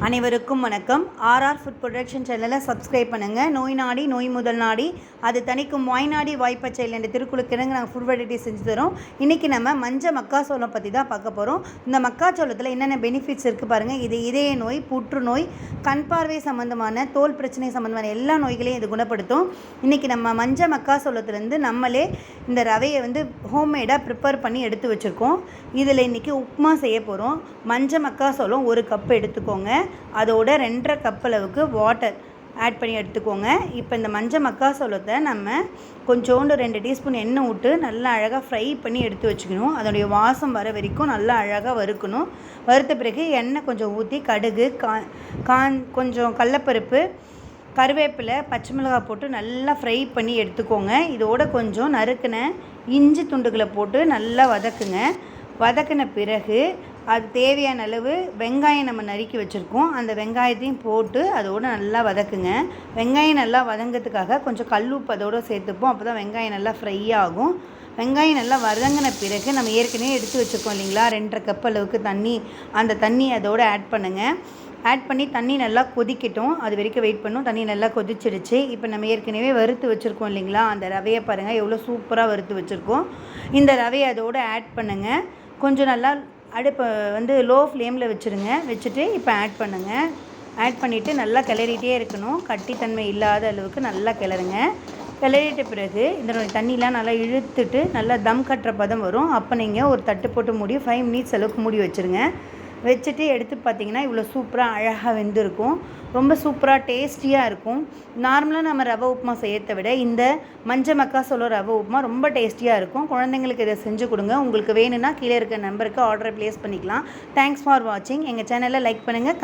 அனைவருக்கும் வணக்கம். RR food production சேனலை சப்ஸ்கிரைப் பண்ணுங்கள். நோய் நாடி நோய் முதல் நாடி அது தணிக்கும் வாய்நாடி வாய்ப்பச்செயல் என்ற திருக்குறளுக்கு இணங்க நாங்கள் ஃபுட் வெரைட்டி செஞ்சு தரோம். இன்றைக்கி நம்ம மஞ்சள் மக்காச்சோளம் பற்றி தான் பார்க்க போகிறோம். இந்த மக்காச்சோளத்தில் என்னென்ன பெனிஃபிட்ஸ் இருக்குது பாருங்கள். இது இதய நோய், புற்றுநோய், கண் பார்வை சம்மந்தமான, தோல் பிரச்சனை சம்மந்தமான எல்லா நோய்களையும் இது குணப்படுத்தும். இன்றைக்கி நம்ம மஞ்சள் மக்காச்சோளத்துலேருந்து நம்மளே இந்த ரவையை ஹோம்மேடாக ப்ரிப்பேர் பண்ணி எடுத்து வச்சுருக்கோம். இதில் இன்றைக்கி உப்புமா செய்ய போகிறோம். மஞ்சள் மக்காச்சோளம் 1 கப் எடுத்துக்கோங்க. அதோட 2.5 கப் அளவுக்கு வாட்டர் ஆட் பண்ணி எடுத்துக்கோங்க. இப்போ இந்த மஞ்சள் மக்காச்சோளத்தை நம்ம கொஞ்சோண்டு 2 டீஸ்பூன் எண்ணெய் விட்டு நல்லா அழகாக ஃப்ரை பண்ணி எடுத்து வச்சுக்கணும். அதோடைய வாசம் வர வரைக்கும் நல்லா அழகாக வறுக்கணும். வறுத்த பிறகு எண்ணெய் கொஞ்சம் ஊற்றி கடுகு, கொஞ்சம் கடலப்பருப்பு, கருவேப்பிலை, பச்சை மிளகாய் போட்டு நல்லா ஃப்ரை பண்ணி எடுத்துக்கோங்க. இதோட கொஞ்சம் நறுக்கின இஞ்சி துண்டுகளை போட்டு நல்லா வதக்குங்க. வதக்கின பிறகு அது தேவையான அளவு வெங்காயம் நம்ம நறுக்கி வச்சுருக்கோம். அந்த வெங்காயத்தையும் போட்டு அதோடு நல்லா வதக்குங்க. வெங்காயம் நல்லா வதங்கிறதுக்காக கொஞ்சம் கல்லுப்பு அதோடு சேர்த்துப்போம். அப்போ தான் வெங்காயம் நல்லா ஃப்ரை ஆகும். வெங்காயம் நல்லா வதங்கின பிறகு நம்ம ஏற்கனவே எடுத்து வச்சுருக்கோம் இல்லைங்களா, 2.5 கப் அளவுக்கு தண்ணி, அந்த தண்ணி அதோடு ஆட் பண்ணுங்கள். ஆட் பண்ணி தண்ணி நல்லா கொதிக்கட்டும். அது வரைக்கும் வெயிட் பண்ணும். தண்ணி நல்லா கொதிச்சிடுச்சு. இப்போ நம்ம ஏற்கனவே வறுத்து வச்சுருக்கோம் இல்லைங்களா, அந்த ரவையை பாருங்கள் எவ்வளோ சூப்பராக வறுத்து வச்சுருக்கோம். இந்த ரவையை அதோடு ஆட் பண்ணுங்கள். கொஞ்சம் நல்லா அடுப்பை லோ ஃப்ளேமில் வச்சுருங்க. வச்சுட்டு இப்போ ஆட் பண்ணுங்கள். ஆட் பண்ணிவிட்டு நல்லா கிளறிட்டே இருக்கணும். கட்டித்தன்மை இல்லாத அளவுக்கு நல்லா கிளறுங்க. கிளறிட்ட பிறகு இதனுடைய தண்ணிலாம் நல்லா இழுத்துட்டு நல்லா தம் கட்டுற பதம் வரும். அப்போ நீங்கள் ஒரு தட்டு போட்டு மூடி 5 மினிட்ஸ் அளவுக்கு மூடி வச்சுருங்க. வச்சுட்டு எடுத்து பார்த்திங்கன்னா இவ்வளோ சூப்பராக அழகாக வெந்திருக்கும். ரொம்ப சூப்பராக டேஸ்டியாக இருக்கும். நார்மலாக நம்ம ரவை உப்புமா செய்யறதை விட இந்த மஞ்சள் மக்காச்சோளம் ரவை உப்புமா ரொம்ப டேஸ்டியாக இருக்கும். குழந்தைங்களுக்கு இதை செஞ்சு கொடுங்க. உங்களுக்கு வேணும்னா கீழே இருக்க நம்பருக்கு ஆர்டரை ப்ளேஸ் பண்ணிக்கலாம். தேங்க்ஸ் ஃபார் வாட்சிங். எங்கள் சேனலை லைக் பண்ணுங்கள்.